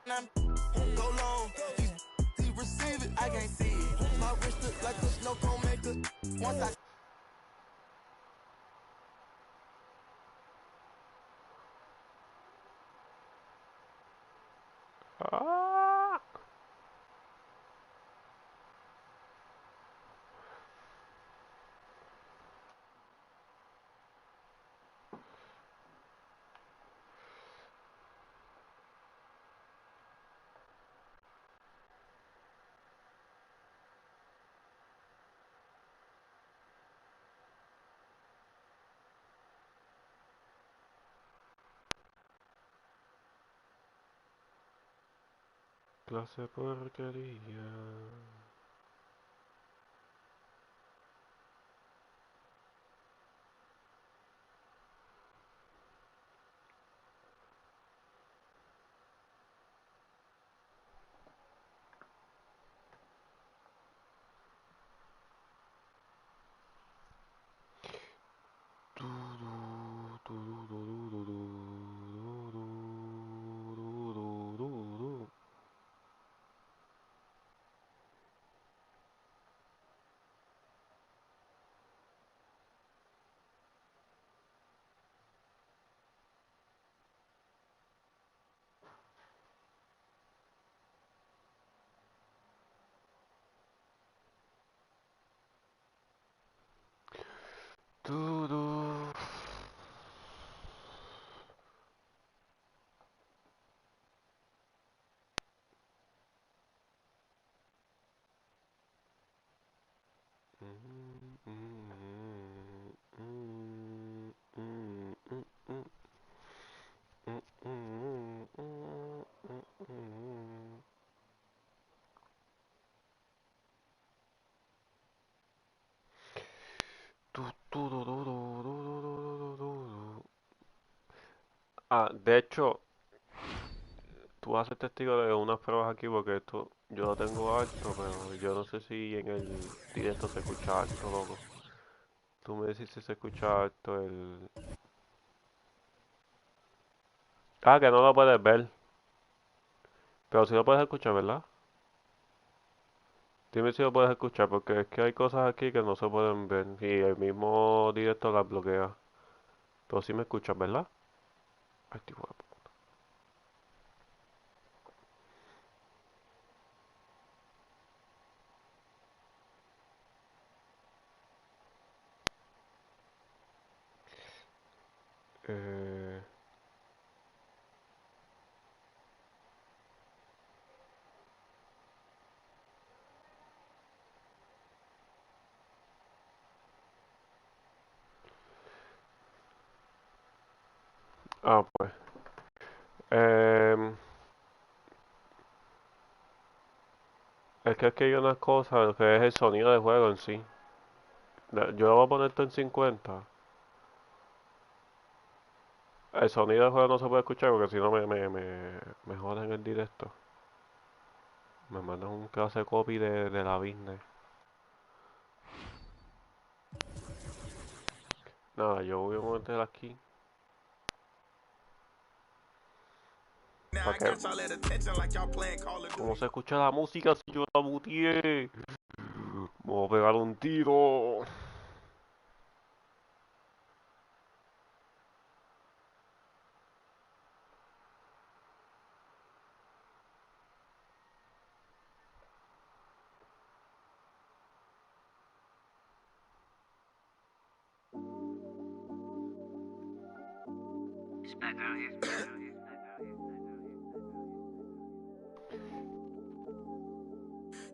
Go long, he receive it, I can't see it. My wrist look like a snow cone maker. Once I Ah. Clase porquería. Ah, de hecho, tú vas a ser testigo de unas pruebas aquí porque esto yo lo tengo alto, pero yo no sé si en el directo se escucha alto, loco. Tú me decís si se escucha alto el... Ah, que no lo puedes ver, pero sí lo puedes escuchar, ¿verdad? Dime si lo puedes escuchar, porque es que hay cosas aquí que no se pueden ver y el mismo directo las bloquea. Pero sí me escuchas, ¿verdad? Ay, tío, guapo. Eh... Ah, pues. Em, es que hay unas cosas que es el sonido del juego en sí. Yo lo voy a poner esto en 50. El sonido del juego no se puede escuchar porque si no me joden el directo. Me mandan un clase de copy de la business. Nada, yo voy a meter aquí. Para que... ¿Cómo se escucha la música si yo la muteé? Me voy a pegar un tiro.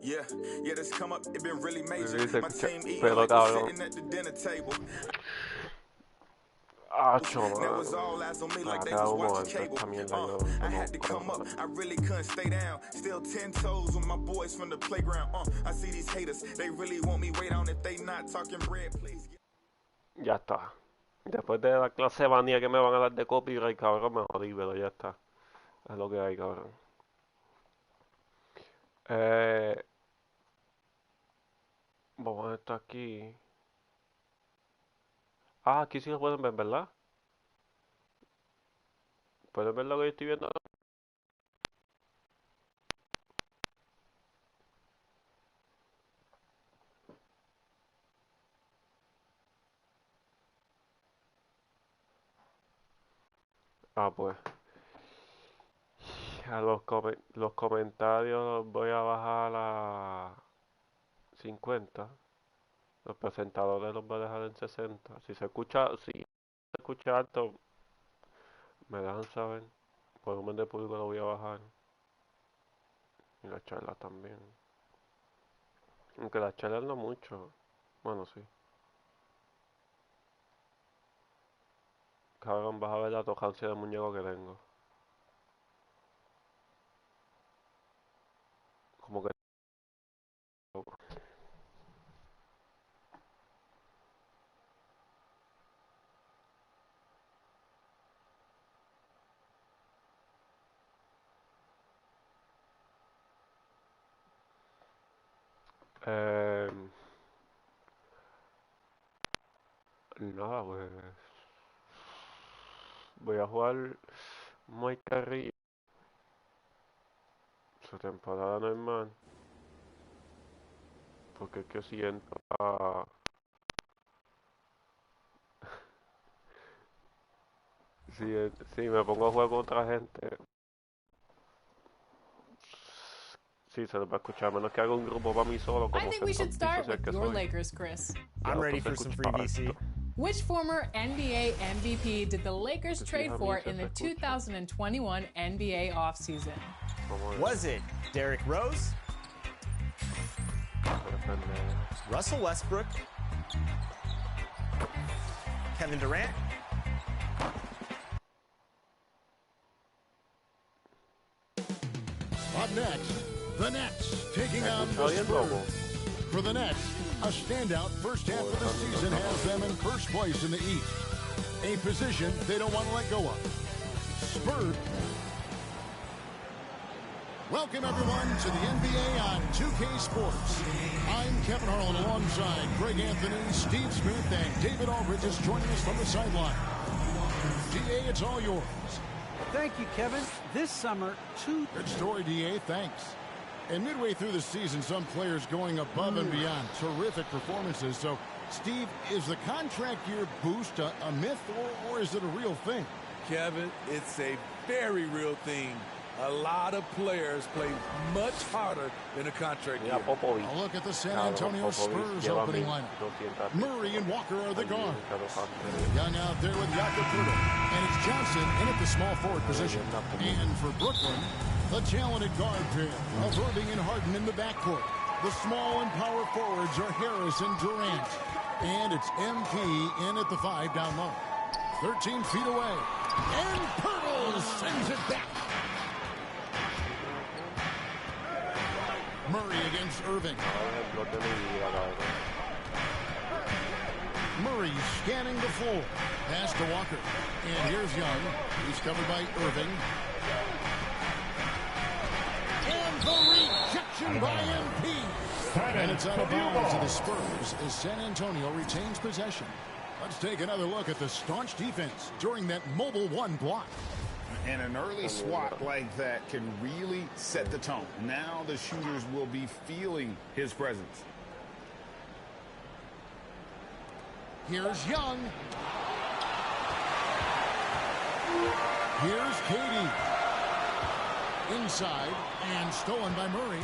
yeah, yeah, this come up, it been really major. Se My escucha, team eating pero like we cabrón. sitting at the dinner table. Ah, Now it's mano. all eyes on me like Ah, they queda was un watching momento cable. esta mierda yo I no had to come up, cojones. I really couldn't stay down. Still 10 toes with my boys from the playground. I see these haters, they really want me way down if they not talking bread, please. Ya está. Después de la clase de manía que me van a dar de copyright, cabrón, me jodí, pero ya está. Es lo que hay, cabrón. Eh, vamos a esto aquí. Ah, aquí sí lo pueden ver, ¿verdad? ¿Pueden ver lo que yo estoy viendo? Ah, pues. A los comentarios los voy a bajar a 50. Los presentadores los voy a dejar en 60. Si se escucha alto, me dejan saber. El volumen de público lo voy a bajar. Y las charlas también. Aunque las charlas no mucho. Bueno, sí. Cabrón, vas a ver la tocancia de muñeco que tengo. Como que... Eh, nada, pues... Voy a jugar Mike Carrillo. Su temporada normal. Porque es que siento a... Si me pongo a jugar con otra gente, sí, se les va a escuchar. A menos que haga un grupo para mí solo, I como think we should Centón start Piso, with que your soy. Lakers, Chris. I'm ready for some free VC. Which former NBA MVP did the Lakers trade for in the 2021 NBA offseason? Was it Derrick Rose, Russell Westbrook, Kevin Durant, Up next, the Nets taking on the Spurs. For the Nets, a standout first half of the season has them in first place in the East, a position they don't want to let go of. Spurs. Welcome, everyone, to the NBA on 2K Sports. I'm Kevin Harlan alongside Greg Anthony, Steve Smith, and David Aldridge is joining us from the sideline. DA, it's all yours. Thank you, Kevin. This summer, Good story, DA. Thanks. And midway through the season, some players going above and beyond. Terrific performances. So, Steve, is the contract year boost a myth, or is it a real thing? Kevin, it's a very real thing. A lot of players play much harder than a contract year. A look at the San Antonio Spurs opening lineup. Murray and Walker are the guards. Young out there with Jakob Poeltl. And it's Johnson in at the small forward position. And for Brooklyn, the talented guard pair of Irving and Harden in the backcourt. The small and power forwards are Harris and Durant. And it's MP in at the 5 down low. 13 feet away. And Poeltl sends it back. Murray against Irving. Murray scanning the floor. Pass to Walker. And here's Young. He's covered by Irving. And the rejection by MP. And it's out of bounds to the Spurs as San Antonio retains possession. Let's take another look at the staunch defense during that mobile one block. And an early swat like that can really set the tone. Now the shooters will be feeling his presence. Here's Young. Here's Katie. Inside and stolen by Murray.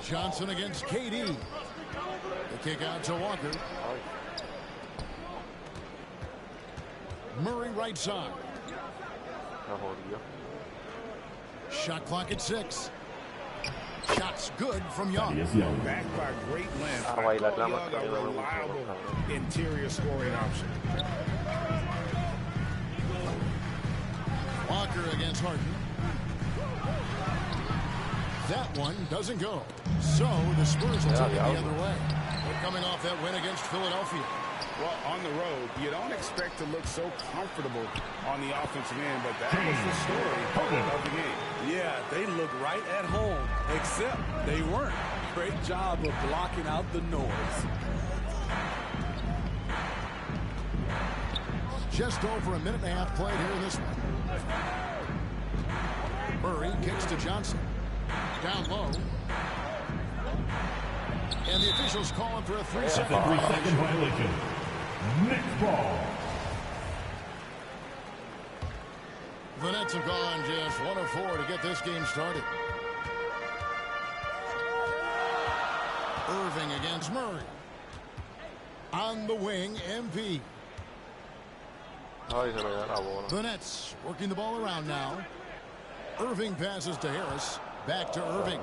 Johnson against KD. The kick out to Walker. Murray right side. Shot clock at 6. Shots good from Young. Backed by great length. I call Young a reliable interior scoring option. Walker against Harden. That one doesn't go. So the Spurs will take it the other way. They're coming off that win against Philadelphia. Well, on the road, you don't expect to look so comfortable on the offensive end, but that was the story of the game. Yeah, they look right at home, except they weren't. Great job of blocking out the noise. Just over a minute and a half played here in this one. Murray kicks to Johnson. Down low. And the officials calling for a 3-second violation. Next ball. The Nets have gone just 1 of 4 to get this game started. Irving against Murray. On the wing, MP. The Nets working the ball around now. Irving passes to Harris. Back to Irving.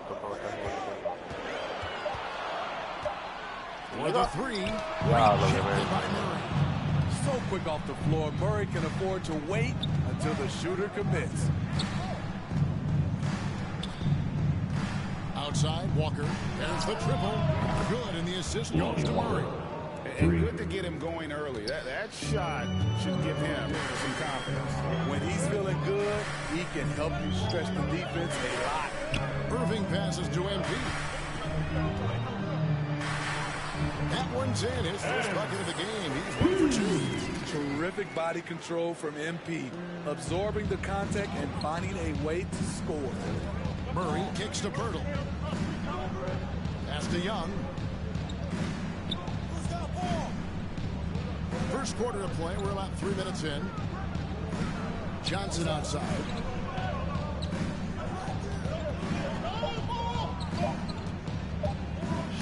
For the three. Rejected by Murray. So quick off the floor, Murray can afford to wait until the shooter commits. Outside, Walker. There's the triple. Good, and the assist goes to Murray. And good to get him going early. That shot should give him some confidence. When he's feeling good, he can help you stretch the defense a lot. Irving passes to MP. That one's in. His first bucket of the game. He's 1 for 2. Terrific body control from MP, absorbing the contact and finding a way to score. Murray kicks to Pirtle. Pass to Young. First quarter of play. We're about 3 minutes in. Johnson outside.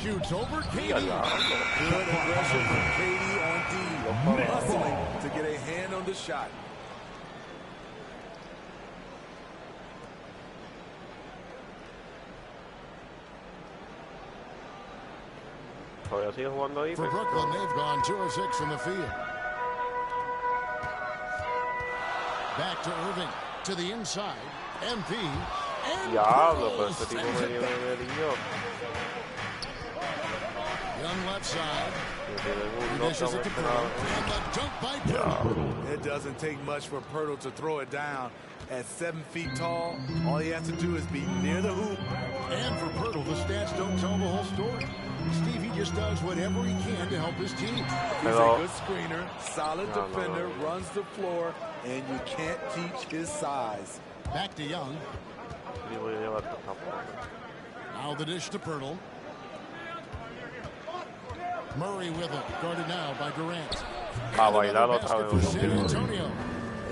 Shoots over Katie. Good aggression from Katie on D. Hustling to get a hand on the shot. For Brooklyn, they've gone 2 of 6 from the field. Back to Irving. To the inside. MP. And Young left side. Dishes it to Pirtle. And the dunk by Pirtle. It doesn't take much for Pirtle to throw it down. At 7 feet tall, all he has to do is be near the hoop. And for Pirtle, the stats don't tell the whole story. Steve, he just does whatever he can to help his team. He's a good screener, solid defender, runs the floor, and you can't teach his size. Back to Young. Now the dish to Pirtle. Murray with it, guarded now by Durant. Basket for San Antonio.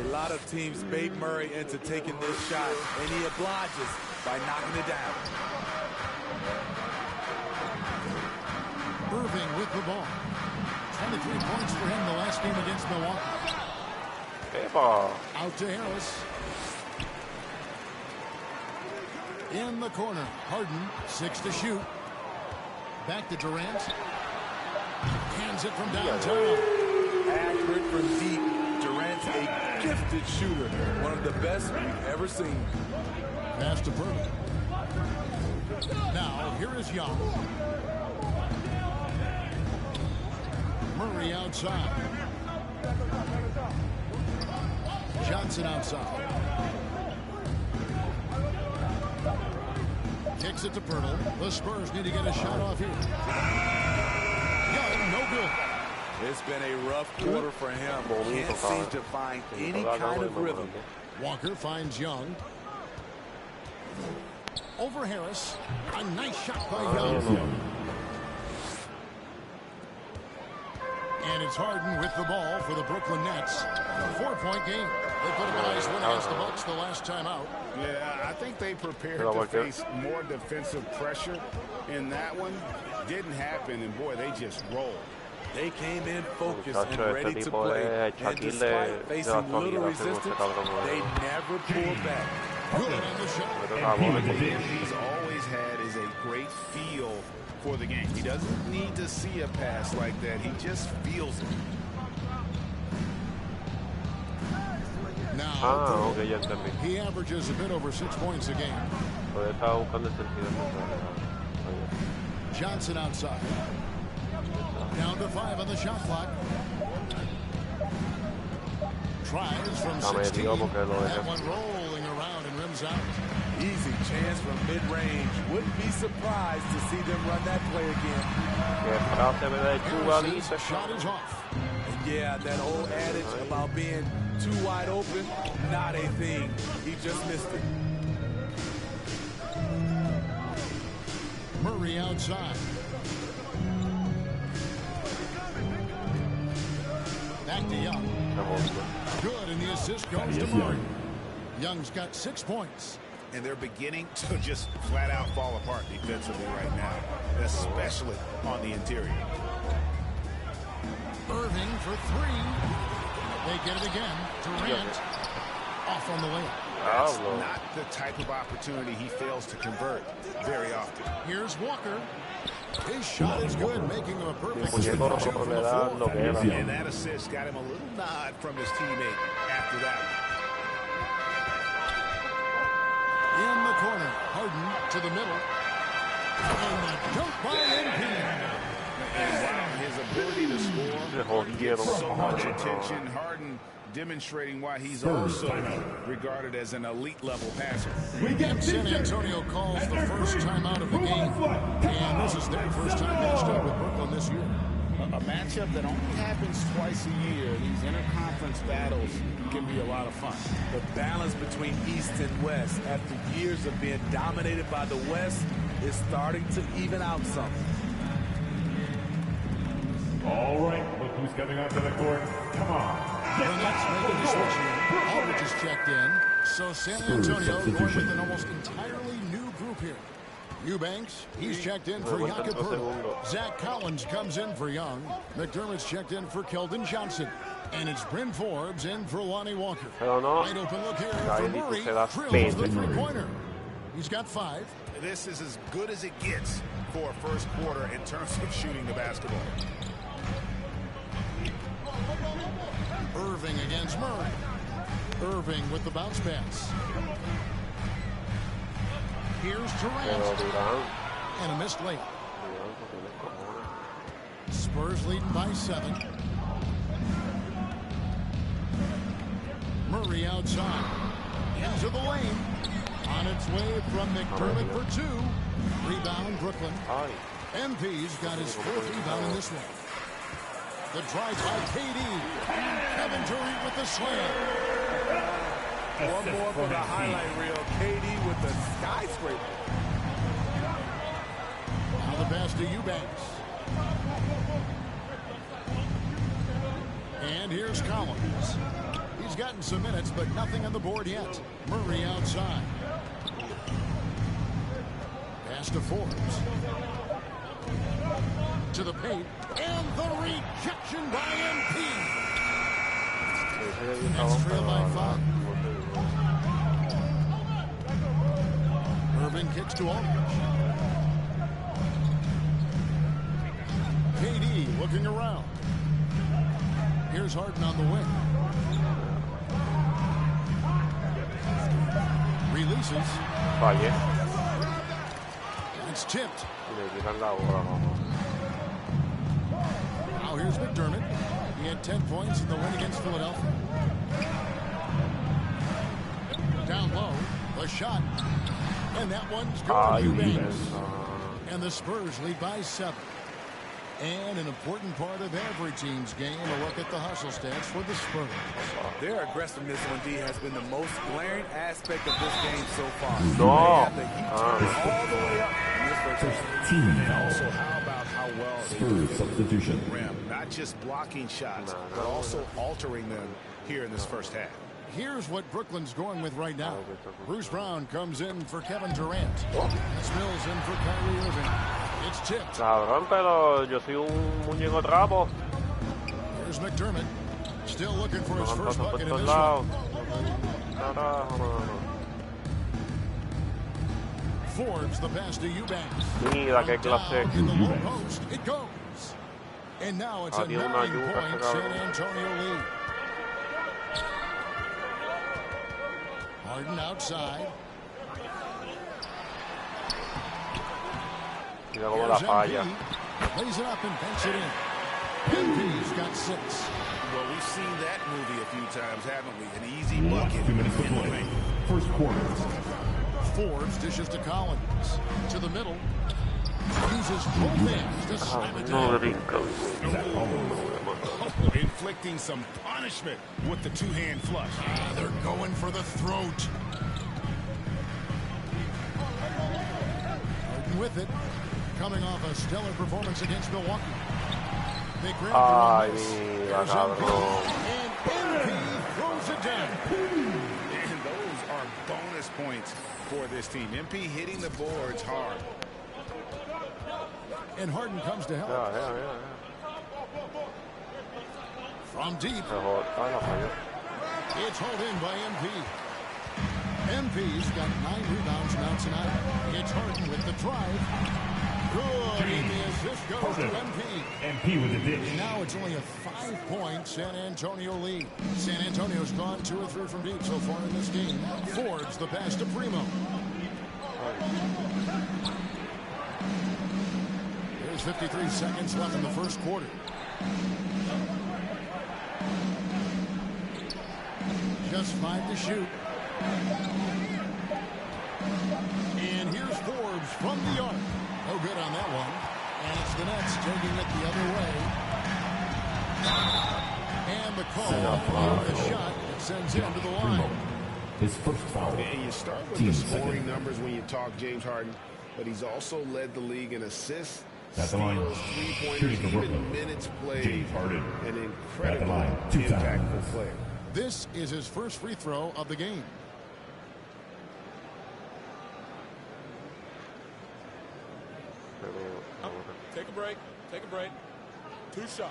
A lot of teams bait Murray into taking this shot, and he obliges by knocking it down. Irving with the ball. 23 points for him the last game against Milwaukee. Out to Harris. In the corner. Harden, 6 to shoot. Back to Durant. Hands it from downtown. Accurate from deep. Durant's a gifted shooter. One of the best we've ever seen. Pass to Pirtle. Now, here is Young. Murray outside. Johnson outside. Kicks it to Pirtle. The Spurs need to get a shot off here. Young, no good. It's been a rough quarter for him. Can't seem to find any kind of rhythm. Walker finds Young. Over Harris. A nice shot by Young. And it's Harden with the ball for the Brooklyn Nets. 4-point game. They put a nice win against the Bucks the last time out. Yeah, I think they prepared to face more defensive pressure in that one. Didn't happen, and boy, they just rolled. They came in focused and ready to play. And despite facing little resistance, they never pulled back. Good on the shot. One thing he's always had is a great feel for the game. He doesn't need to see a pass like that. He just feels it. Now, he averages a bit over 6 points a game. Johnson outside. Down to 5 on the shot clock. Tries from 16. That one rolling around and rims out. Easy chance from mid-range. Wouldn't be surprised to see them run that play again. Harris's shot is off. And yeah, that old adage about being too wide open, not a thing. He just missed it. Murray outside. Back to Young. Good, and the assist goes to Murray. Young's got 6 points. And they're beginning to just flat out fall apart defensively right now, especially on the interior. Irving for 3. They get it again. Durant off on the layup. That's not the type of opportunity he fails to convert very often. Here's Walker. His shot is good, making him a perfect distribution from the floor. And that assist got him a little nod from his teammate after that. In the corner, Harden to the middle. And the dunk by MP. And wow, his ability to score gets so much attention. Harden demonstrating why he's also regarded as an elite-level passer. San Antonio calls the first time out of the game. And this is their first time matched up with Brooklyn this year. A matchup that only happens twice a year. These interconference battles can be a lot of fun. The balance between East and West after years of being dominated by the West is starting to even out some. All right, look who's coming onto the court. Come on. The Nets making the switch here. Aldridge is checked in. So San Antonio going with an almost entirely new group here. Eubanks, he's checked in for Jakob Poeltl. Zach Collins comes in for Young. McDermott's checked in for Keldon Johnson. And it's Bryn Forbes in for Lonnie Walker. Wide open look here for Murray. Drills the three-pointer. He's got 5. This is as good as it gets for a first quarter in terms of shooting the basketball. Irving against Murray. Irving with the bounce pass. Here's Durant. And a missed layup. Spurs leading by 7. Murray outside. Into the lane. On its way from McDermott for 2. Rebound Brooklyn. MP's got his 4th rebound in this one. The drive by KD. Kevin Durant with the slam. One more for the highlight reel. KD with the skyscraper. Now the pass to Eubanks. And here's Collins. He's gotten some minutes, but nothing on the board yet. Murray outside. Pass to Forbes. To the paint. And the rejection by MP. That's trailed by 5. Irving kicks to Aldridge. KD looking around. Here's Harden on the wing. Releases. It's tipped. Now here's McDermott. He had 10 points in the win against Philadelphia. Down low, the shot. And that one's going to Eubanks. And the Spurs lead by 7. And an important part of every team's game, a look at the hustle stats for the Spurs. Their aggressiveness on D has been the most glaring aspect of this game so far. No. They have the heat all the way up in this first half. Also, how about how well Spurs substitution. Rim, not just blocking shots, but also altering them here in this first half. Here's what Brooklyn's going with right now. Bruce Brown comes in for Kevin Durant. Mills in for Kyrie Irving. It's tipped. Cabrón, pero yo soy un muñeco trapo. Here's McDermott. Still looking for his first bucket in this one. Forbes the pass to Eubanks. Mira qué clase. In the low post, it goes. And now it's a 9-point San Antonio lead. Harden outside. Mira cómo la falla. Lays it up and banks it in. MP's got 6. Well, we've seen that movie a few times, haven't we? An easy bucket. 2 minutes to play. First quarter. Forbes dishes to Collins. To the middle. Uses both hands to slam it down. Inflicting some punishment with the two-hand flush. They're going for the throat. Harden with it. Coming off a stellar performance against Milwaukee. They grab Ay, the mira, cabrón. and MP throws it down. And those for this team. MP hitting the boards hard. And Harden comes to help. From deep. It's hauled in by MP. MP's got 9 rebounds now tonight. It's Harden with the drive. Good. And the assist goes to MP. MP with the dish. Now it's only a 5-point San Antonio lead. San Antonio's gone 2 or 3 from deep so far in this game. Forbes the pass to Primo. There's 53 seconds left in the first quarter. Just 5 to shoot. And here's Forbes from the arc. No good on that one. And it's the Nets taking it the other way. And the call on the shot that sends him to the line. His first foul. And you start with the scoring numbers when you talk James Harden, but he's also led the league in assists, steals, three-pointers, even minutes played. James Harden. An incredibly impactful player. This is his first free throw of the game. Take a break. Take a break. 2 shots.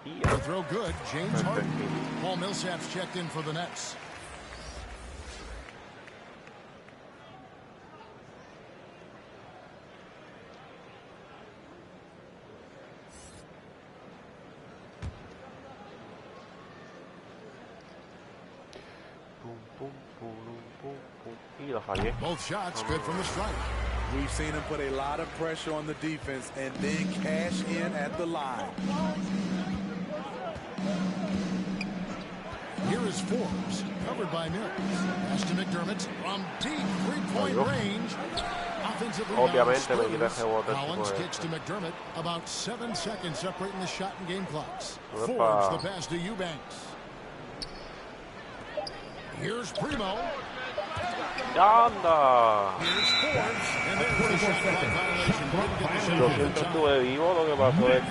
The throw good. James Harden. Paul Millsap's checked in for the Nets. Both shots good from the stripe. We've seen him put a lot of pressure on the defense and then cash in at the line. Here is Forbes, covered by Mills. Pass to McDermott from deep 3-point range. Offensive rebound. Collins kicks to McDermott. About 7 seconds separating the shot and game clocks. Forbes the pass to Eubanks. Here's Primo. ¡Anda! Here's Forbes. And there's the shot clock violation. Lo siento, estuve vivo. Lo que pasó es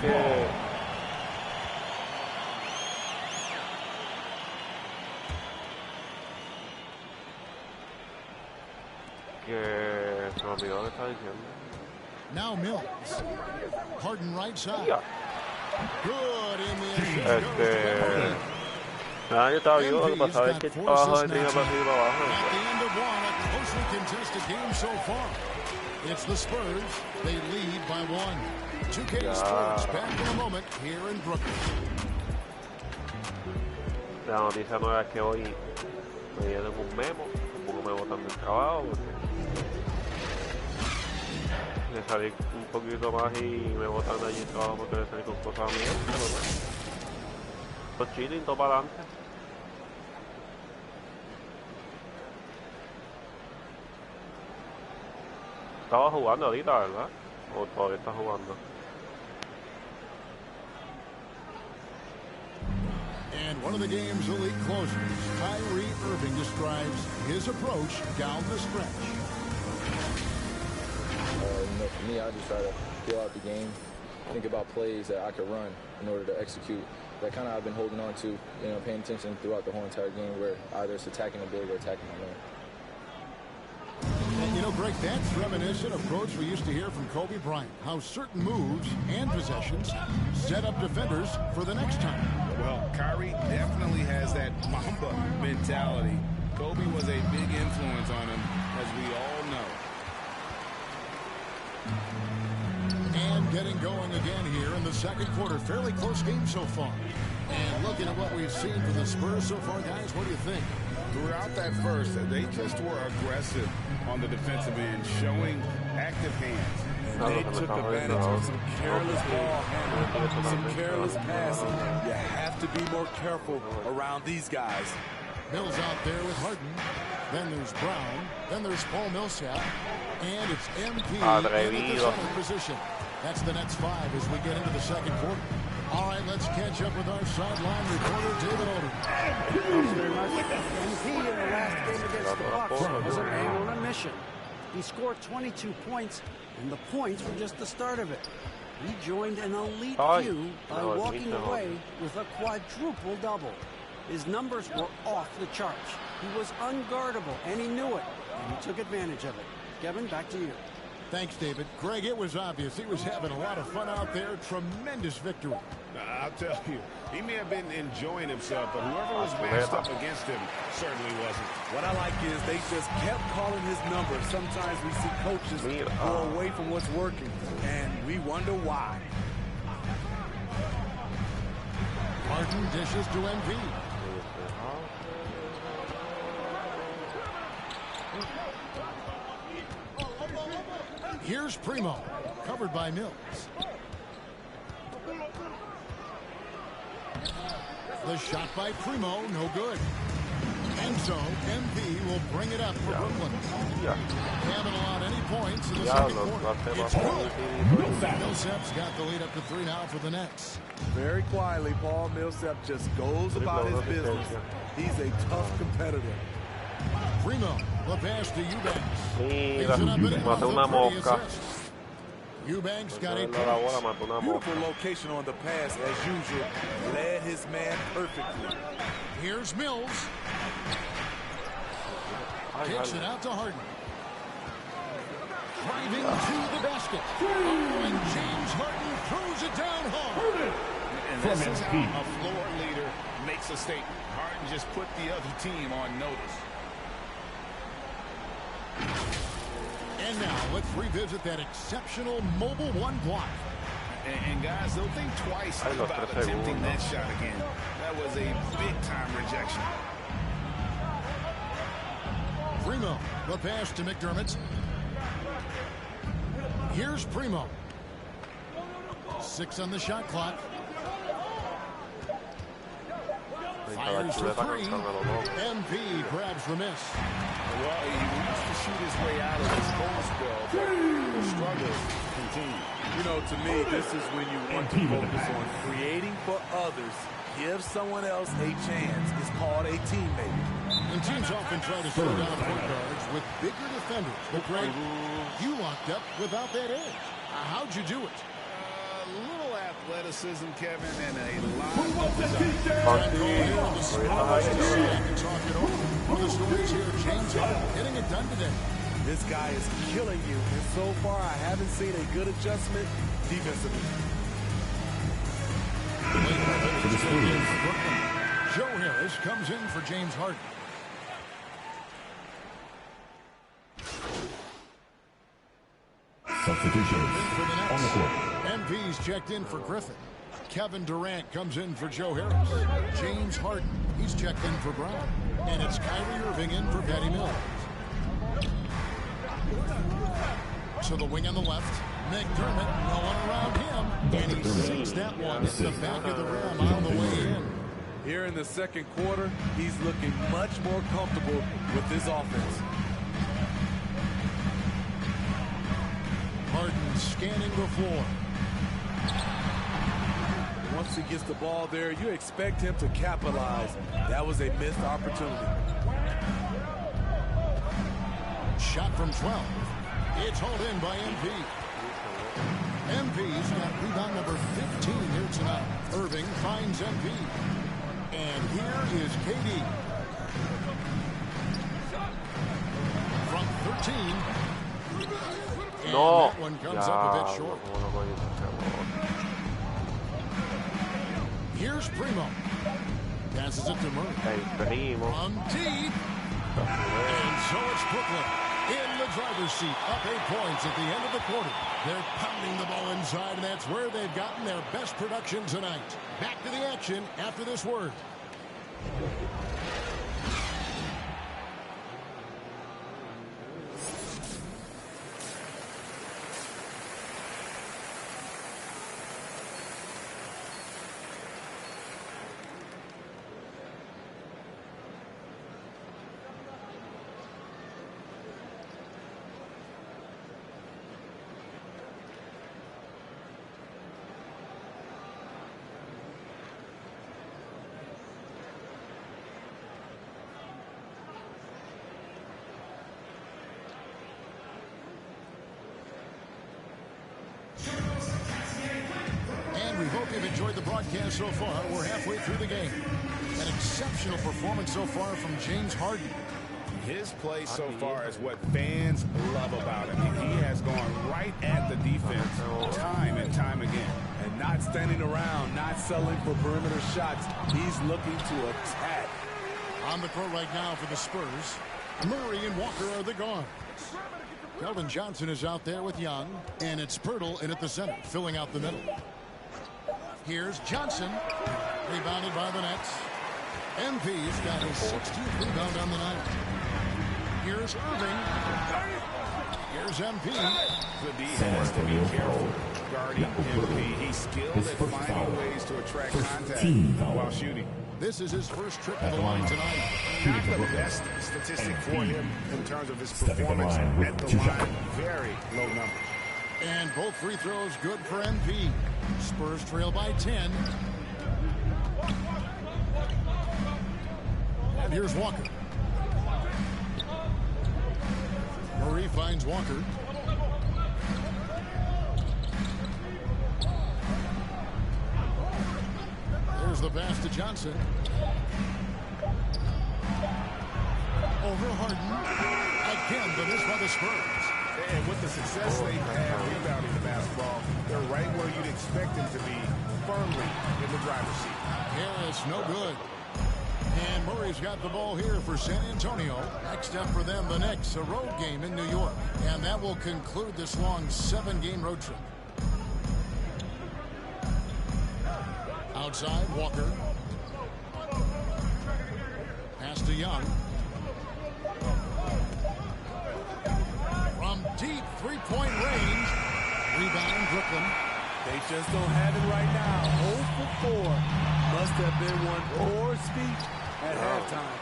que se me olvidó lo que estaba diciendo. Now Mills. Harden right side. Good in the Nada, yo estaba vivo, lo que pasaba es que abajo de tenía para arriba abajo. At the end of one, a closely contested game so far. It's the Spurs. They lead by 1. 2K Sports back in a moment here in Brooklyn. La noticia nueva es que hoy me dieron un memo, tampoco me botan del trabajo porque le salí un poquito más y me botan allí el trabajo porque le salí con cosas mías, pero bueno. Pues chilling, todo para adelante. Estaba jugando ahorita, ¿verdad? O todavía está jugando. And one of the game's elite closers, Kyrie Irving, describes his approach down the stretch. For me, I just try to feel out the game, think about plays that I could run in order to execute. That kind of I've been holding on to, paying attention throughout the whole entire game where either it's attacking the big or attacking the man. And Greg, that's reminiscent of quotes we used to hear from Kobe Bryant, how certain moves and possessions set up defenders for the next time. Well, Kyrie definitely has that Mamba mentality. Kobe was a big influence on him, as we all know. And getting going again here in the second quarter. Fairly close game so far. And looking at what we've seen from the Spurs so far, guys, what do you think? Throughout that first, they just were aggressive on the defensive end, showing active hands. And they took advantage of some careless ball handling, some careless passing. You have to be more careful around these guys. Mills out there with Harden. Then there's Brown. Then there's Paul Millsap. And it's MP in the center position. That's the Nets 5 as we get into the second quarter. All right, let's catch up with our sideline reporter, David Odom. Thank you very much. MP in the last game against the Bucks was a man on a mission. He scored 22 points, and the points were just the start of it. He joined an elite few by walking away with a quadruple double. His numbers were off the charts. He was unguardable, and he knew it, and he took advantage of it. Kevin, back to you. Thanks, David. Greg, it was obvious he was having a lot of fun out there. Tremendous victory. I'll tell you, he may have been enjoying himself, but whoever was matched up against him certainly wasn't. What I like is they just kept calling his number. Sometimes we see coaches go away from what's working, and we wonder why. Harden dishes to MP. Here's Primo, covered by Mills. The shot by Primo, no good. And so, MP will bring it up for Brooklyn. Haven't allowed any points in the second quarter. It's good. Millsap's got the lead up to 3 now for the Nets. Very quietly, Paul Millsap just goes about his business. He's a tough competitor. Primo, the pass to Eubanks. Mató una mosca. Eubanks got a beautiful location on the pass as usual. Led his man perfectly. Here's Mills. Kicks it out to Harden. Driving to the basket. And James Harden throws it down hard. And this is how a floor leader makes a statement. Harden just put the other team on notice. And now let's revisit that exceptional mobile one block. And guys, they'll think twice about attempting that shot again. That was a big-time rejection. Primo, the pass to McDermott. Here's Primo. 6 on the shot clock. Fires for 3. MP grabs the miss. Well, he wants to shoot his way out of this cold spell, but the struggles continue. You know, to me, this is when you want to focus on creating for others. Give someone else a chance. It's called a teammate. And teams often try to slow down point guards with bigger defenders. But Greg, you locked up without that edge. How'd you do it? A little athleticism, Kevin, and a lot of One of the stories here, James Harden getting it done today. This guy is killing you, and so far I haven't seen a good adjustment defensively. Joe Harris comes in for James Harden. Substitutions on the court. MP's checked in for Griffin. Kevin Durant comes in for Joe Harris. James Harden, he's checked in for Brown. And it's Kyrie Irving in for Patty Mills. So the wing on the left, McDermott, no one around him. And he sinks that one at the back of the rim on the way in. Here in the second quarter, he's looking much more comfortable with this offense. Harden scanning the floor. Once he gets the ball there, you expect him to capitalize. That was a missed opportunity. Shot from 12. It's hauled in by MP. MP's got rebound number 15 here tonight. Irving finds MP. And here is KD. From 13. And that one comes up a bit short. Here's Primo. Passes it to Murray. From deep. And so it's Brooklyn in the driver's seat, up 8 points at the end of the quarter. They're pounding the ball inside, and that's where they've gotten their best production tonight. Back to the action after this word. And we hope you've enjoyed the broadcast so far. We're halfway through the game. An exceptional performance so far from James Harden. His play so far is what fans love about him. He has gone right at the defense time and time again. And not standing around, not settling for perimeter shots. He's looking to attack. On the court right now for the Spurs, Murray and Walker are the guards. Keldon Johnson is out there with Young, and it's Pirtle in at the center, filling out the middle. Here's Johnson, rebounded by the Nets. MP's got his 16th rebound on the night. Here's Irving. Here's MP. The D has to be careful guarding MP. He's skilled at finding ways to attract contact while shooting. This is his first trip to the line tonight. Not the best statistic for him in terms of his performance at the line. Very low number. And both free throws good for MP. Spurs trail by 10. And here's Walker. Murray finds Walker. There's the pass to Johnson. Over Harden. Again, the miss by the Spurs. And with the success they've had rebounding the basketball, they're right where you'd expect them to be, firmly in the driver's seat. Harris, no good. And Murray's got the ball here for San Antonio. Next up for them, the Knicks, a road game in New York. And that will conclude this long 7-game road trip. Outside, Walker. Pass to Young. From deep three-point range. Rebound, Brooklyn. They just don't have it right now. 0 for 4. Must have been one poor speech at halftime.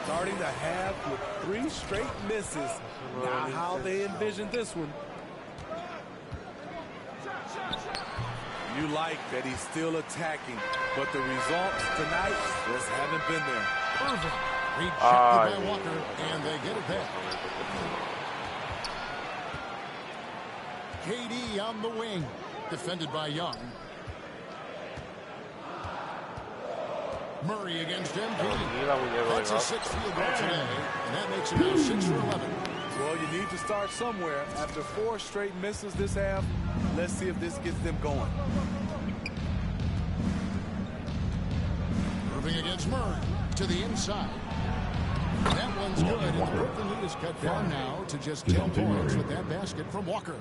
Starting the half with 3 straight misses. Not how they envisioned this one. You like that he's still attacking, but the results tonight just haven't been there. Irving rejected by Walker, and they get it back. KD on the wing, defended by Young. Murray against MP. That's his 6th field goal today, and that makes him now 6 for 11. Well, you need to start somewhere. After 4 straight misses this half, let's see if this gets them going. Irving against Murray to the inside. That one's good, and the Brooklyn lead is cut down now to just 10 points with that basket from Walker.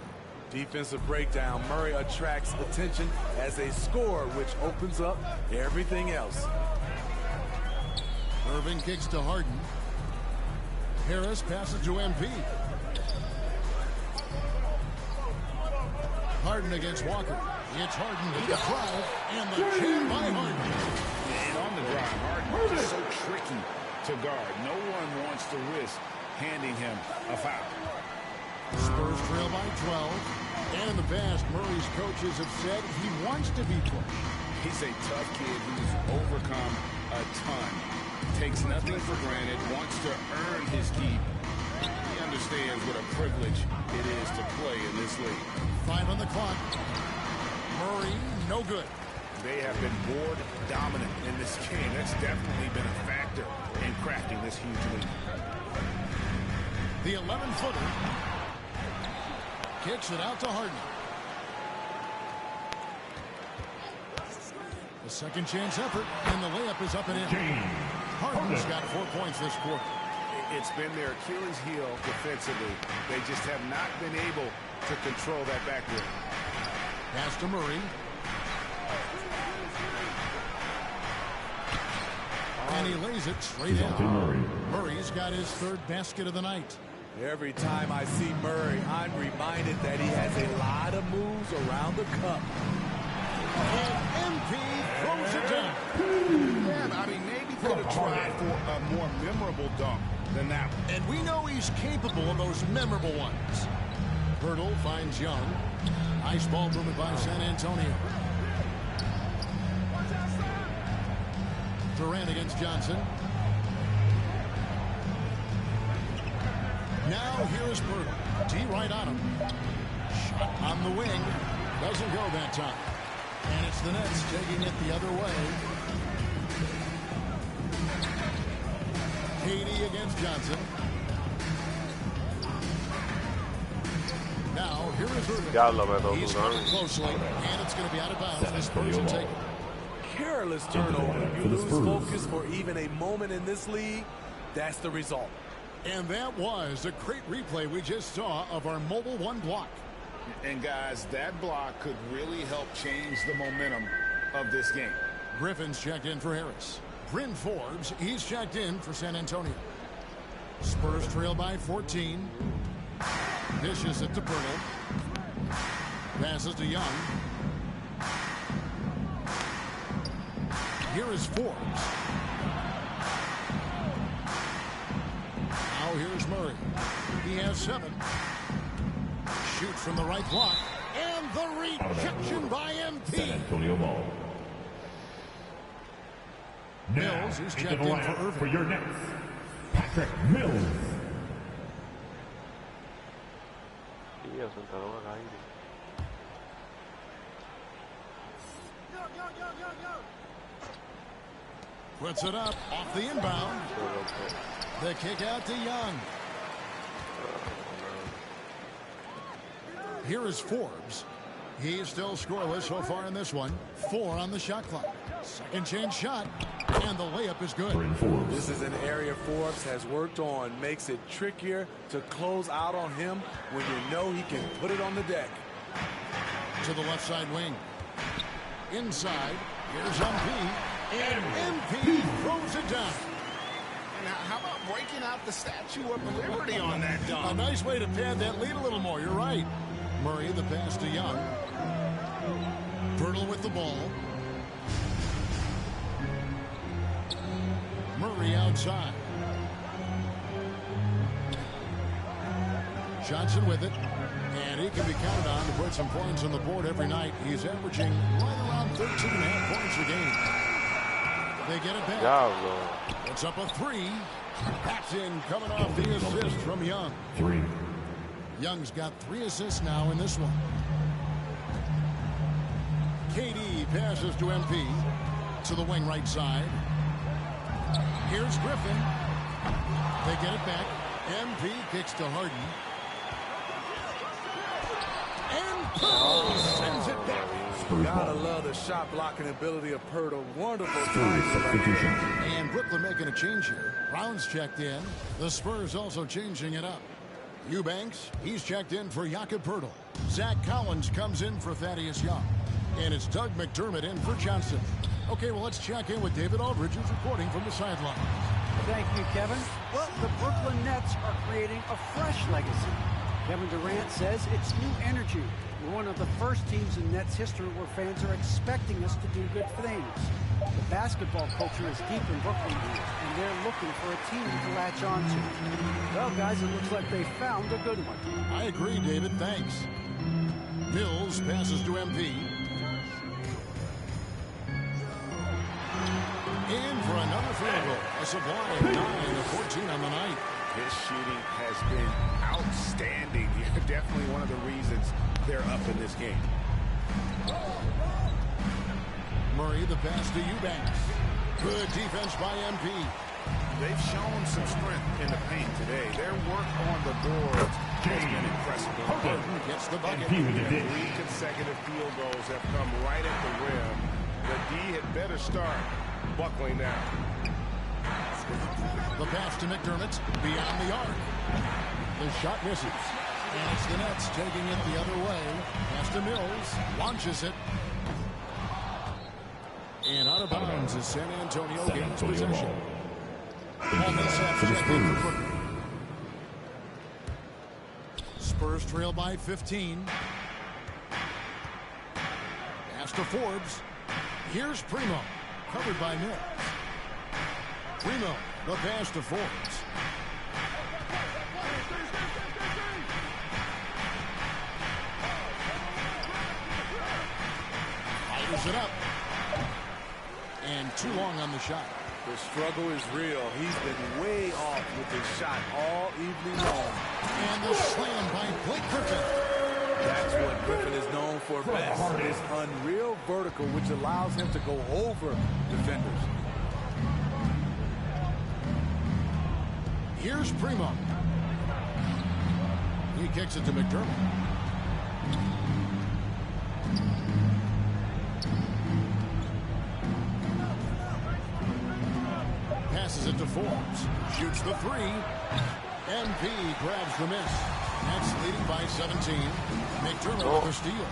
Defensive breakdown. Murray attracts attention as a scorer, which opens up everything else. Irving kicks to Harden. Harris passes to MP. Harden against Walker. It's Harden with the drive, and the jam by Harden. And on the drive, Harden is so tricky to guard. No one wants to risk handing him a foul. Spurs trail by 12. And in the past, Murray's coaches have said he wants to be pushed. He's a tough kid who's overcome a ton. Takes nothing for granted, wants to earn his keep. He understands what a privilege it is to play in this league. 5 on the clock. Murray, no good. They have been board dominant in this game. That's definitely been a factor in crafting this huge lead. The 11-footer kicks it out to Harden. The second chance effort, and the layup is up and in. Harden's got 4 points this quarter. It's been their Achilles heel defensively. They just have not been able to control that backcourt. Pass to Murray. And he lays it straight in. Murray's got his 3rd basket of the night. Every time I see Murray, I'm reminded that he has a lot of moves around the cup. And MP throws it down. Yeah, I mean, maybe could have tried for a more memorable dunk than that one. And we know he's capable of those memorable ones. Pirtle finds Young. Nice ball movement by San Antonio. Durant against Johnson. Now here's Pirtle. D right on him. Shot on the wing. Doesn't go that time. And it's the Nets taking it the other way. Katie against Johnson. Now, here is Irving. He's covered closely, and it's going to be out of bounds. The Spurs will take it. Careless turnover. You lose focus for even a moment in this league, that's the result. And that was a great replay we just saw of our Mobile One block. And guys, that block could really help change the momentum of this game. Griffin's checked in for Harris. Bryn Forbes, he's checked in for San Antonio. Spurs trail by 14. Dishes it to Pirtle. Passes to Young. Here is Forbes. Now here's Murray. He has 7. Shoots from the right block. And the rejection by MP. San Antonio ball. Mills, who's checked in for Irving. For your Nets, Patrick Mills. Puts it up off the inbound. The kick out to Young. Here is Forbes. He's still scoreless so far in this one. 4 on the shot clock. Second chance shot, and the layup is good. This is an area Forbes has worked on. Makes it trickier to close out on him when you know he can put it on the deck. To the left side wing. Inside, here's MP. And MP throws it down. And how about breaking out the Statue of Liberty on that dunk? A nice way to pad that lead a little more. You're right. Murray, the pass to Young. Pirtle with the ball. Murray outside. Johnson with it. And he can be counted on to put some points on the board every night. He's averaging right around 13.5 points a game. They get it back. It's up a 3. That's in, coming off the assist from Young. 3. Young's got 3 assists now in this one. KD passes to MP. To the wing right side. Here's Griffin. They get it back. MP kicks to Harden. And Pirtle sends it back. Gotta love the shot blocking ability of Pirtle. Wonderful substitution. And Brooklyn making a change here. Brown's checked in. The Spurs also changing it up. Eubanks, he's checked in for Jakob Pirtle. Zach Collins comes in for Thaddeus Young. And it's Doug McDermott in for Johnson. Okay, well, let's check in with David Aldridge, who's reporting from the sideline. Thank you, Kevin. Well, the Brooklyn Nets are creating a fresh legacy. Kevin Durant says it's new energy. We're one of the first teams in Nets history where fans are expecting us to do good things. The basketball culture is deep in Brooklyn here, and they're looking for a team to latch on to. Well, guys, it looks like they found a good one. I agree, David. Thanks. Mills passes to MP. In for another field goal. A sublime 9 of 14 on the night. His shooting has been outstanding. Definitely one of the reasons they're up in this game. Murray, the pass to Eubanks. Good defense by MP. They've shown some strength in the paint today. Their work on the boards has been impressive. Harden gets the bucket. 3 consecutive field goals have come right at the rim. The D had better start buckling now. The pass to McDermott beyond the arc. The shot misses. And it's the Nets taking it the other way. Pass to Mills. Launches it. And out of bounds is San Antonio gains possession. Spurs trail by 15. Pass to Forbes. Here's Primo. Covered by Mills. Primo, the pass to Forbes. Fires it up. And too long on the shot. The struggle is real. He's been way off with his shot all evening long. And the slam by Blake Griffin. That's what Griffin is known for best. His unreal vertical, which allows him to go over defenders. Here's Primo. He kicks it to McDermott. Passes it to Forbes. Shoots the three. MP grabs the miss. Nets leading by 17. McDermott with a steal.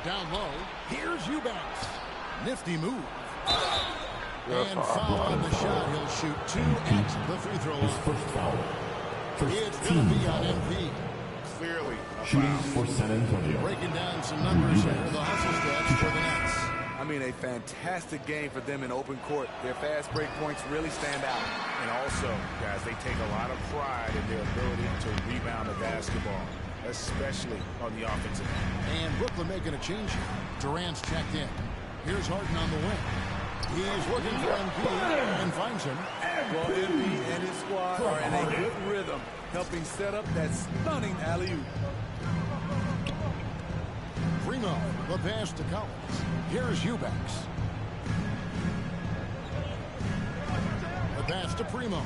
Down low. Here's Eubanks. Nifty move. And foul on the shot. He'll shoot 2 at the free throw line. First foul. It's going to be on MP. Clearly Shooting for San Antonio. Breaking down some numbers here. The hustle stretch for the Nets. I mean, a fantastic game for them in open court. Their fast break points really stand out. And also, guys, they take a lot of pride in their ability to rebound the basketball, especially on the offensive end. And Brooklyn making a change here. Durant's checked in. Here's Harden on the wing. He's looking for MP and finds him. Well, MP and his squad are in a good rhythm, helping set up that stunning alley-oop. Primo, the pass to Collins. Here's Eubanks. The pass to Primo.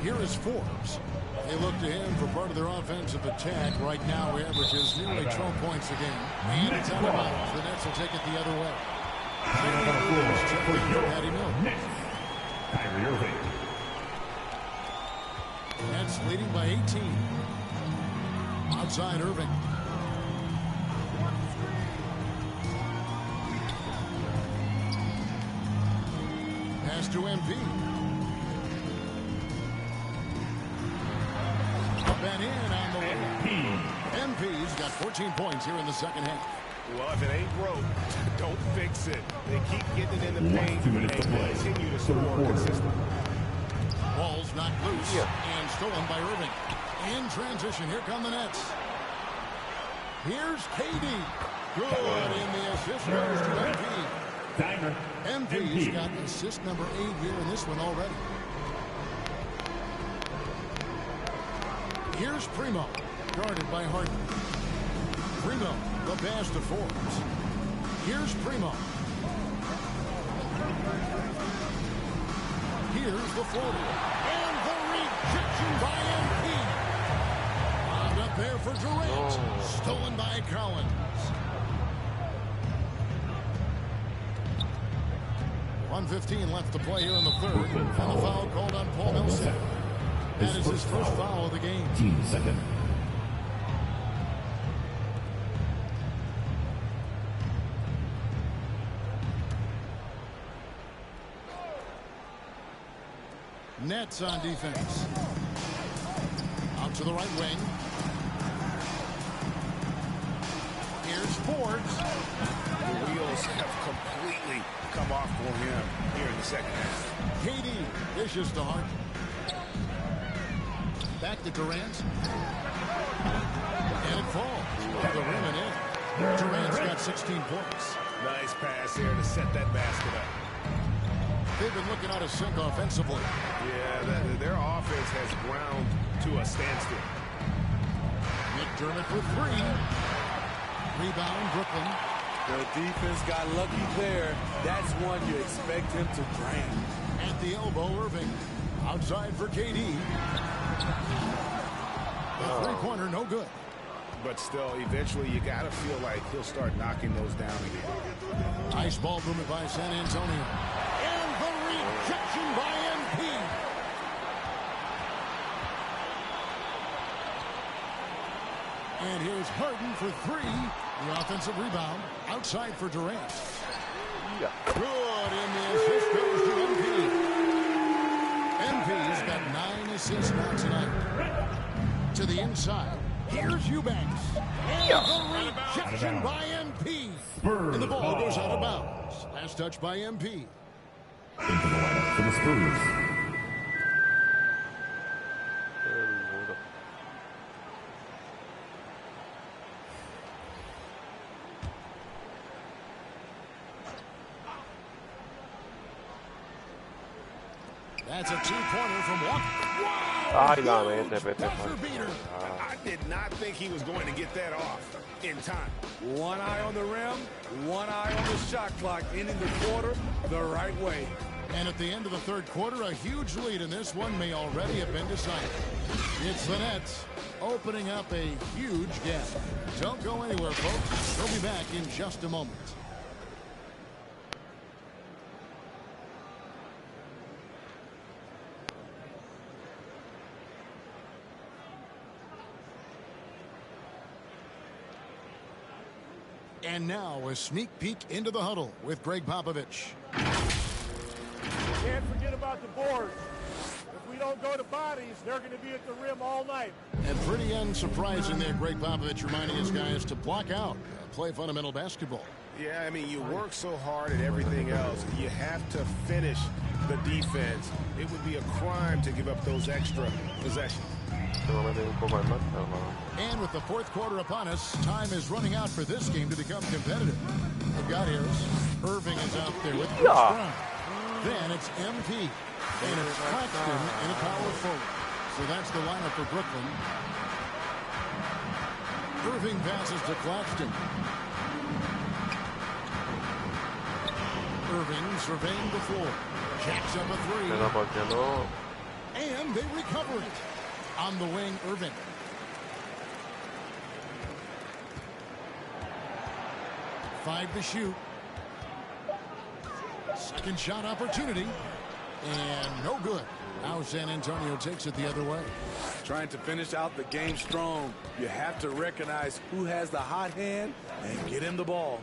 Here is Forbes. They look to him for part of their offensive attack. Right now, he averages nearly 12 points a game. And it's out of bounds. The Nets will take it the other way. Patty Mills. Kyrie Irving. Nets leading by 18. Outside Irving. Pass to MP. Up and in on the way. MP's got 14 points here in the second half. Well, if it ain't broke, don't fix it. They keep getting it in the paint and continue to score consistently. Ball's knocked loose and stolen by Irving. In transition, here come the Nets. Here's KD. Good, and the assist goes to MP. MP's got assist number 8 here in this one already. Here's Primo, guarded by Harden. Primo, the pass to Forbes. Here's Primo. Here's the floater. And the rejection by MP. Wound up there for Durant. Stolen by Collins. 1:15 left to play here in the third. And the foul called on Paul Millsap. That is his first foul of the game. Team second. Nets on defense. Out to the right wing. Here's Forbes. The wheels have completely come off for him here in the second half. KD dishes to Harden. Back to Durant. And it falls. To the rim and in. Durant's got 16 points. Nice pass here to set that basket up. They've been looking out of sync offensively. Yeah, their offense has ground to a standstill. McDermott for 3. Rebound, Brooklyn. The defense got lucky there. That's one you expect him to drain. At the elbow, Irving. Outside for KD. The three-pointer, no good. But still, eventually, you got to feel like he'll start knocking those down again. Nice ball movement by San Antonio. And the rejection by MP. And here's Harden for 3. The offensive rebound. Outside for Durant. Good, and the assist goes to MP. MP's got 9 assists now tonight. To the inside. Here's Eubanks. And the rejection by MP. And the ball goes out of bounds. Last touch by MP. Into the lineup for the Spurs. That's a two-pointer from Walker. Ay, la mente, I did not think he was going to get that off in time. One eye on the rim, one eye on the shot clock, ending the quarter the right way. And at the end of the third quarter, a huge lead in this one may already have been decided. It's the Nets opening up a huge gap. Don't go anywhere, folks. We'll be back in just a moment. And now a sneak peek into the huddle with Greg Popovich. Can't forget about the boards. If we don't go to bodies, they're going to be at the rim all night. And pretty unsurprising there, Greg Popovich reminding his guys to block out, play fundamental basketball. Yeah, I mean, you work so hard at everything else. You have to finish the defense. It would be a crime to give up those extra possessions. And with the fourth quarter upon us, time is running out for this game to become competitive. We've got Harris. Irving is out there with Chris Brown. Then it's MP. And it's Claxton in a power forward. So that's the lineup for Brooklyn. Irving passes to Claxton. Irving surveying the floor. Jacks up a three. And they recover it. On the wing, Irving. Five to shoot. Second shot opportunity. And no good. Now San Antonio takes it the other way. Trying to finish out the game strong. You have to recognize who has the hot hand and get him the ball.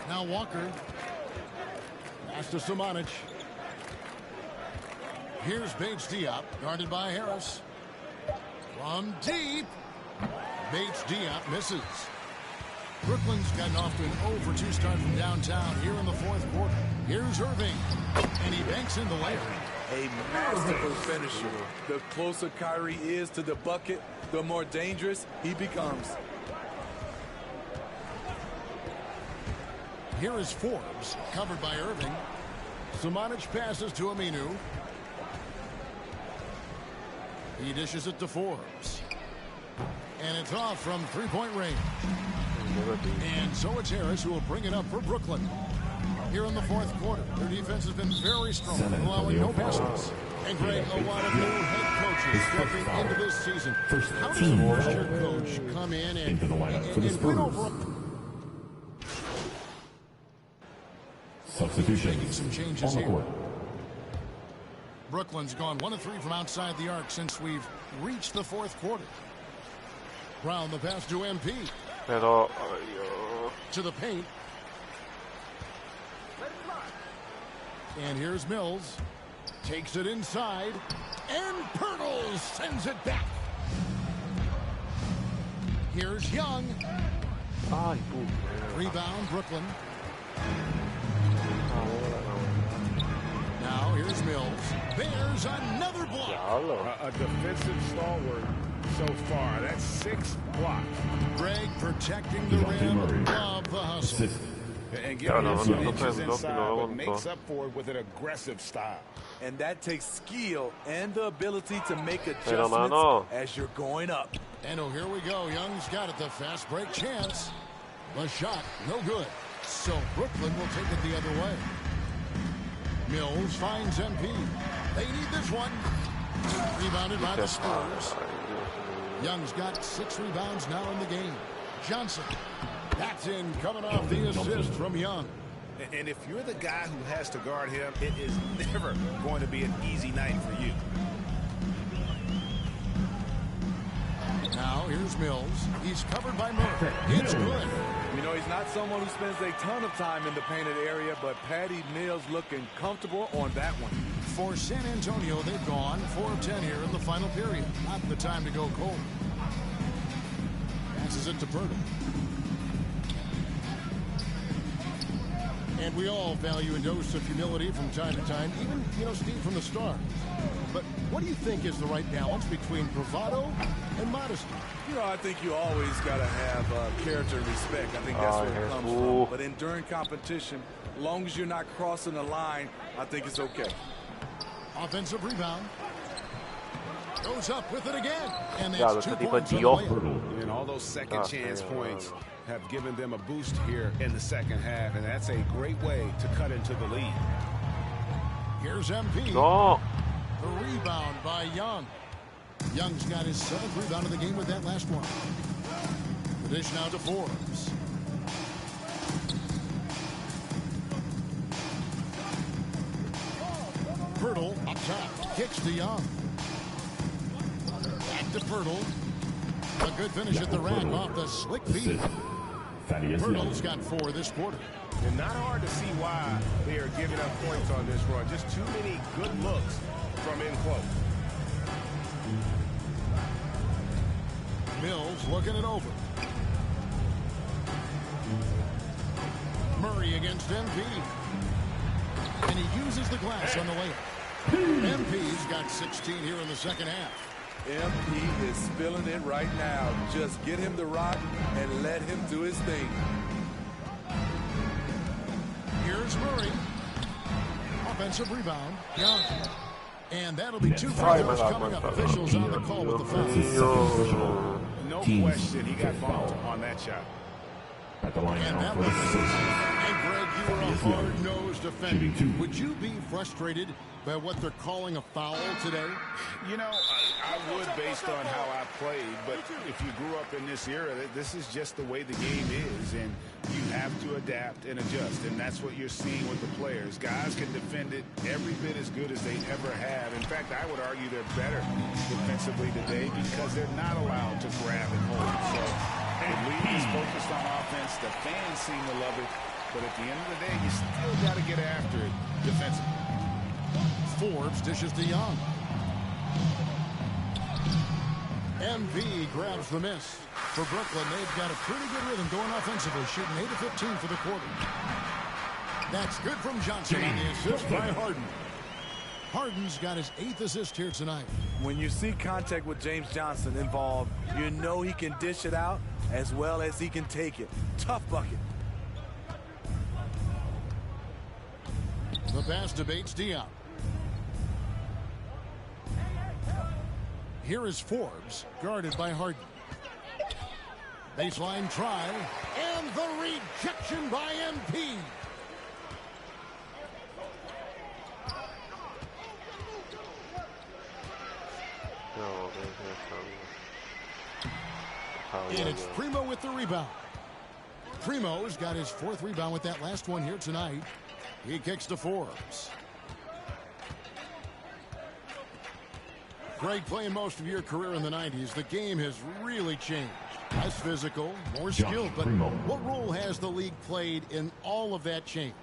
Now Walker. Pass to Samanic. Here's Bates-Diop, guarded by Harris. From deep. Bates-Diop misses. Brooklyn's gotten off to an 0-for-2 start from downtown here in the fourth quarter. Here's Irving, and he banks in the layup. A masterful finisher. The closer Kyrie is to the bucket, the more dangerous he becomes. Here is Forbes, covered by Irving. Samanic passes to Aminu. He dishes it to Forbes. And it's off from three-point range. And so it's Harris who will bring it up for Brooklyn. Here in the fourth quarter, their defense has been very strong, allowing no passes. And Greg, a lot of new head coaches stepping into this season. How does a first-year coach come in and win over Substitution. Making some changes here. Brooklyn's gone 1 of 3 from outside the arc since we've reached the fourth quarter. Brown the pass to MP. To the paint. And here's Mills. Takes it inside. And Pirtle sends it back. Here's Young. Rebound Brooklyn. Now here's Mills. There's another block. A defensive stalwart so far. That's 6 blocks. Greg protecting the rim. Love the hustle. And giving him some inches inside, but makes up for it with an aggressive style. And that takes skill and the ability to make adjustments as you're going up. And oh, here we go. Young's got it. The fast break chance. The shot, no good. So Brooklyn will take it the other way. Mills finds MP. They need this one. Rebounded by the Spurs. Young's got 6 rebounds now in the game. Johnson. That's in, coming off the assist from Young. And if you're the guy who has to guard him, it is never going to be an easy night for you. Now here's Mills. He's covered by Murray. It's good. You know, he's not someone who spends a ton of time in the painted area, but Patty Mills looking comfortable on that one. For San Antonio, they've gone 4 of 10 here in the final period. Not the time to go cold. Passes it to Pirtle. And we all value a dose of humility from time to time, even, Steve, from the start. But what do you think is the right balance between bravado and modesty? I think you always got to have character and respect. I think that's where it comes from. But in during competition, long as you're not crossing the line, I think it's okay. Offensive rebound. Goes up with it again. And that's 2 points on the way. And all those second chance points have given them a boost here in the second half, and that's a great way to cut into the lead. Here's MP. No. The rebound by Young. Young's got his 7th rebound of the game with that last one. The dish now to Forbes. Pirtle up top. Kicks to Young. Back to Pirtle. A good finish at the rack off the slick feet. Pirtle's got 4 this quarter. And not hard to see why they are giving up points on this run. Just too many good looks from in close. Mills looking it over. Murray against MP. And he uses the glass on the layup. MP's got 16 here in the second half. MP is feeling it right now. Just get him the rock and let him do his thing. Here's Murray. Offensive rebound. Young. And that'll be 2 fouls coming up. Officials on the call with the foul. No question he got bumped on that shot. At the line now for the And Greg, you are a hard-nosed defender. Would you be frustrated by what they're calling a foul today? You know, I would based on how I played, but if you grew up in this era, this is just the way the game is, and you have to adapt and adjust, and that's what you're seeing with the players. Guys can defend it every bit as good as they ever have. In fact, I would argue they're better defensively today because they're not allowed to grab and hold. So the league is focused on offense. The fans seem to love it, but at the end of the day, you still got to get after it defensively. Forbes dishes to Young. MV grabs the miss. For Brooklyn, they've got a pretty good rhythm going offensively, shooting 8 of 15 for the quarter. That's good from Johnson on the assist by Harden. Harden's got his 8th assist here tonight. When you see contact with James Johnson involved, you know he can dish it out as well as he can take it. Tough bucket. The pass to Bates Diop. Here is Forbes, guarded by Harden. Baseline try, and the rejection by MP. And it's Primo with the rebound. Primo's got his 4th rebound with that last one here tonight. He kicks to Forbes. Greg, playing most of your career in the 90s, the game has really changed. Less physical, more skilled, but what role has the league played in all of that change?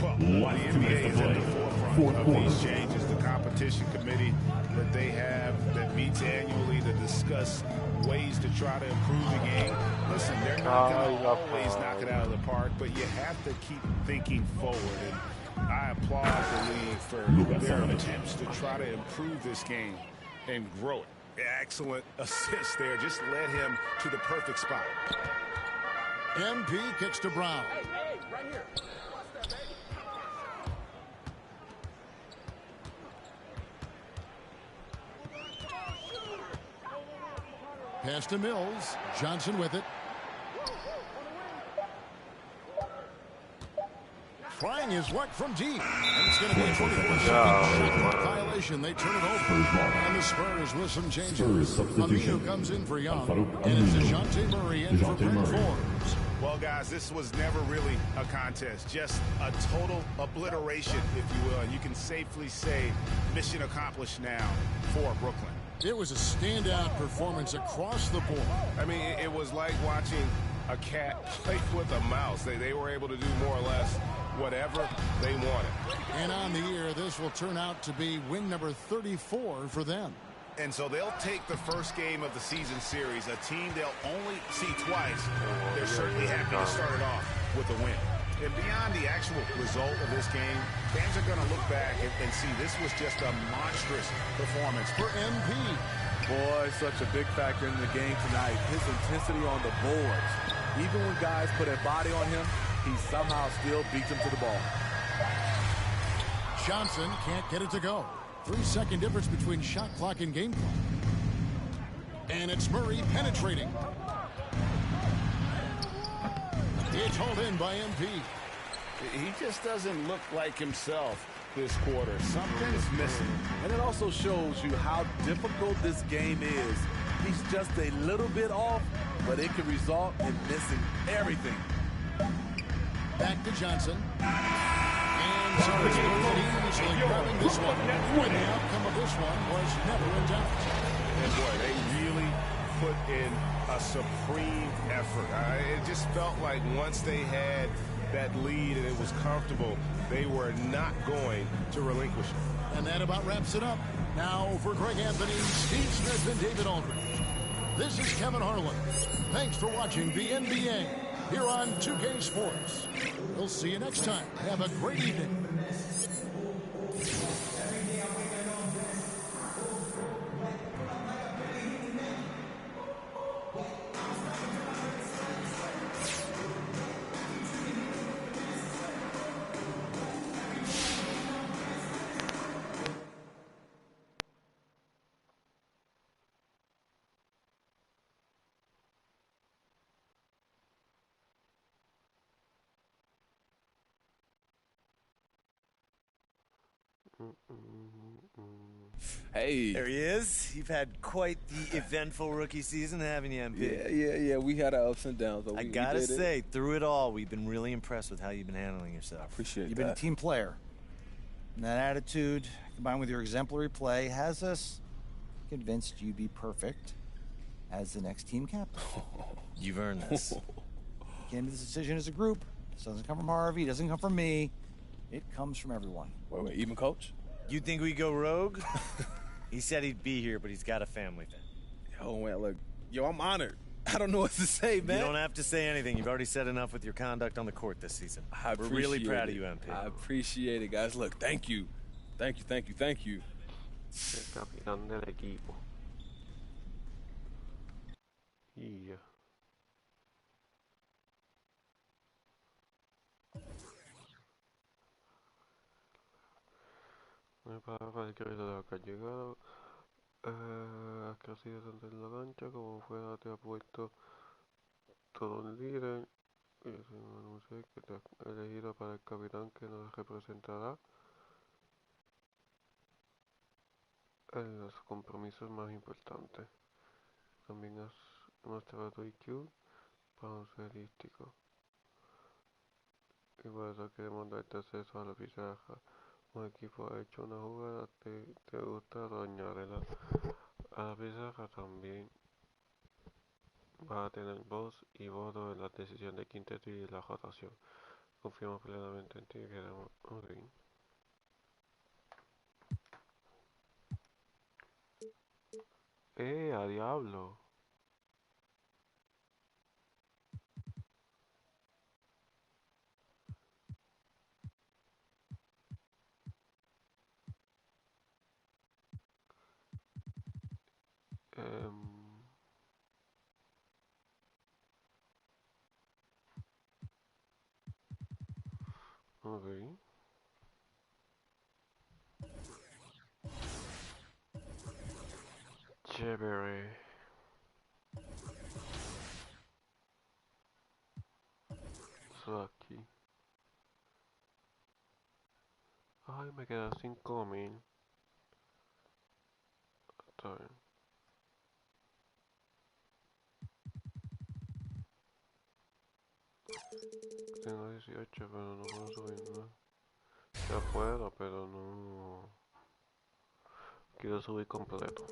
Well, the NBA is at the forefront of these changes. The competition committee that they have that meets annually to discuss ways to try to improve the game. Listen, they're not going to always knock it out of the park, but you have to keep thinking forward. And I applaud the league for their attempts to try to improve this game and grow it. Excellent assist there. Just led him to the perfect spot. MP kicks to Brown. Hey, right here. Pass to Mills. Johnson with it. Trying his luck from deep. And it's going to be a 24-second shot violation. They turn it over. And the Spurs with some changes. Aminu comes in for Young. And it's DeJounte Murray in for Bryn Forbes. Well, guys, this was never really a contest. Just a total obliteration, if you will. And you can safely say mission accomplished now for Brooklyn. It was a standout performance across the board. I mean, it was like watching a cat play with a mouse. They were able to do more or less whatever they wanted. And on the year, this will turn out to be win number 34 for them. And so they'll take the first game of the season series, a team they'll only see twice. They're certainly happy to start it off with a win. And beyond the actual result of this game, fans are going to look back and see this was just a monstrous performance for MP. Boy, such a big factor in the game tonight. His intensity on the boards. Even when guys put a body on him, he somehow still beats him to the ball. Johnson can't get it to go. 3-second difference between shot clock and game clock. And it's Murray penetrating. It's hauled in by MP. He just doesn't look like himself this quarter. Something's missing. And it also shows you how difficult this game is. He's just a little bit off, but it can result in missing everything. Back to Johnson. And so it's easily grabbing this one. And the outcome of this one was never in doubt. And boy, they really put in a supreme effort. It just felt like once they had that lead and it was comfortable, they were not going to relinquish it. And that about wraps it up. Now for Greg Anthony, Steve Smith, and David Aldridge. This is Kevin Harlan. Thanks for watching the NBA here on 2K Sports. We'll see you next time. Have a great evening. Hey. There he is. You've had quite the eventful rookie season, haven't you, MP? Yeah. We had our ups and downs. But I gotta say, through it all, we've been really impressed with how you've been handling yourself. I appreciate You've that. been a team player. And that attitude, combined with your exemplary play, has us convinced you'd be perfect as the next team captain. You've earned this. We came to this decision as a group. This doesn't come from Harvey. It doesn't come from me. It comes from everyone. Wait, even coach? You think we go rogue? He said he'd be here, but he's got a family thing. Yo, man, look. Yo, I'm honored. I don't know what to say, man. You don't have to say anything. You've already said enough with your conduct on the court this season. We're really proud of you, MP. I appreciate it, guys. Look, thank you. Thank you. El capitán del equipo. Yeah. Me parece el crédito de acá llegado. Has crecido tanto en la cancha como fuera, te ha puesto todo un líder. Y anuncié que te has elegido para el capitán que nos representará en los compromisos más importantes. También has mostrado tu IQ baloncelístico. Y por eso queremos darte acceso a la pizarra. Un equipo ha hecho una jugada, te gusta añadirla a la pizarra también. Va a tener voz y voto en la decisión de quinteto y la rotación. Confiamos plenamente en ti y queremos un ring. ¡A diablo! Ok. Chévere. Eso aquí. Ay, me quedan 5.000. Está bien. Tengo 18, pero no puedo subir más. Ya puedo, pero no quiero subir completo.